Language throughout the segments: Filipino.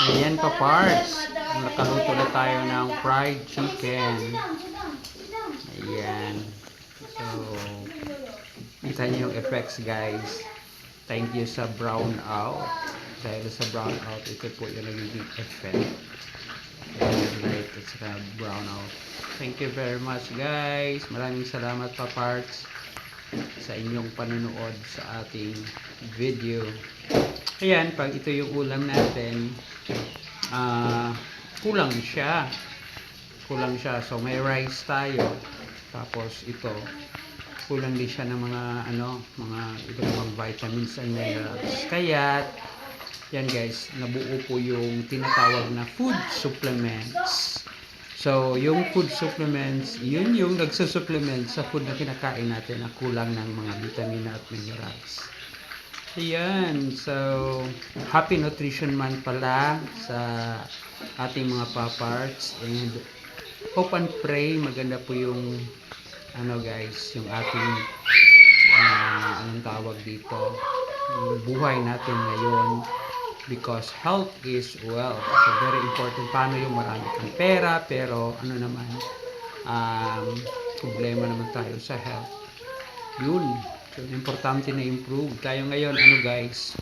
Ayan pa parts. Nakaluto na tayo ng fried chicken. Ayan. So, kita niyo yung effects guys. Thank you sa brown out. Dahil sa brown out, ito po yung nagiging effect. Ayan, light at saka brown out. Thank you very much guys. Maraming salamat pa parts sa inyong panonood sa ating video. Ayan, pag ito yung ulam natin, kulang siya. So may rice tayo. Tapos ito, kulang din siya ng mga mga iba't ibang vitamins and minerals. Kaya yan guys, nabuo po yung tinatawag na food supplements. So, yung food supplements, yun yung nagsusupplement sa food na kinakain natin na kulang ng mga vitamina at minerals. Ayan, so Happy Nutrition Month pala sa ating mga paparts, and hope and pray maganda po yung guys, yung ating anong tawag dito, yung buhay natin ngayon, because health is wealth. So very important. Paano yung marami kang pera pero naman, problema naman tayo sa health. Yun, so importante na improve tayo ngayon. Guys,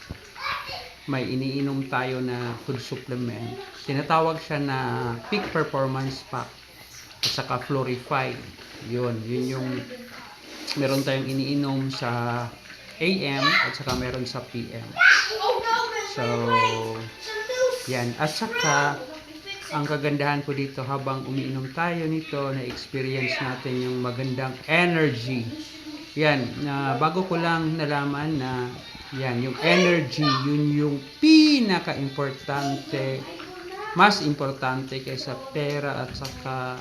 may iniinom tayo na food supplement, tinatawag siya na peak performance pack at saka Florify. Yun yung meron tayong iniinom sa AM at saka meron sa PM. So yan, at saka ang kagandahan ko dito, habang umiinom tayo nito, na-experience natin yung magandang energy. Yan, bago ko lang nalaman na yan, yung energy, yun yung pinaka-importante, mas importante kaysa pera at saka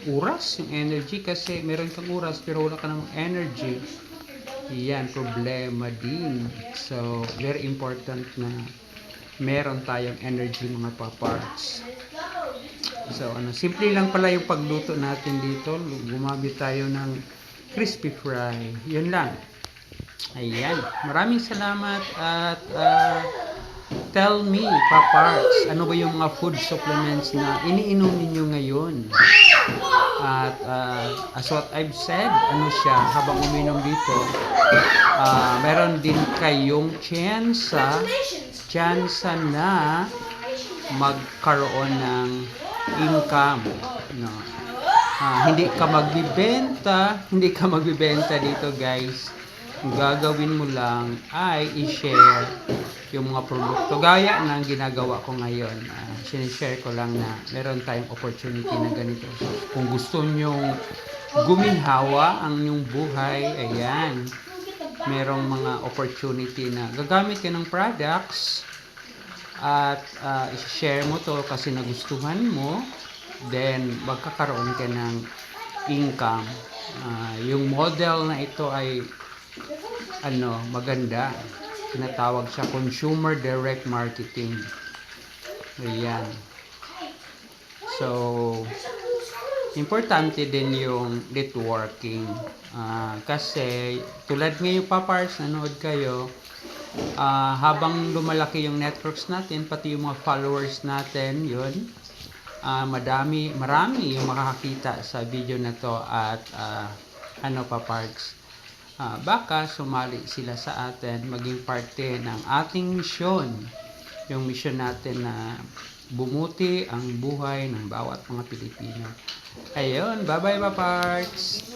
oras, yung energy. Kasi meron kang oras pero wala ka namang energy, yan, problema din. So very important na meron tayong energy mga paparts. So simple lang pala yung pagluto natin dito. Gumamit tayo ng crispy fry, yun lang. Ayan, maraming salamat. At tell me paparts, ano ba yung mga food supplements na iniinom ninyo ngayon? At as what I've said, siya, habang uminom dito, meron din kayong chance na magkaroon ng income, hindi ka magbibenta dito guys. Ang gagawin mo lang ay i-share yung mga produkto gaya ng ginagawa ko ngayon. Sinishare ko lang na meron tayong opportunity na ganito. Kung gusto nyong guminhawa ang inyong buhay, ayan, merong mga opportunity na gagamit ka ng products at i-share mo to kasi nagustuhan mo, then magkakaroon ka ng income. Yung model na ito ay maganda. Tinatawag siya consumer direct marketing. Ayan. So importante din yung networking. Kasi tulad ngayon paparts, nanood kayo, habang lumalaki yung networks natin, pati yung mga followers natin, yun, marami yung makakakita sa video na to. At paparts, baka sumali sila sa atin, maging parte ng ating misyon, yung misyon natin na bumuti ang buhay ng bawat mga Pilipino. Ayun, bye bye paparts.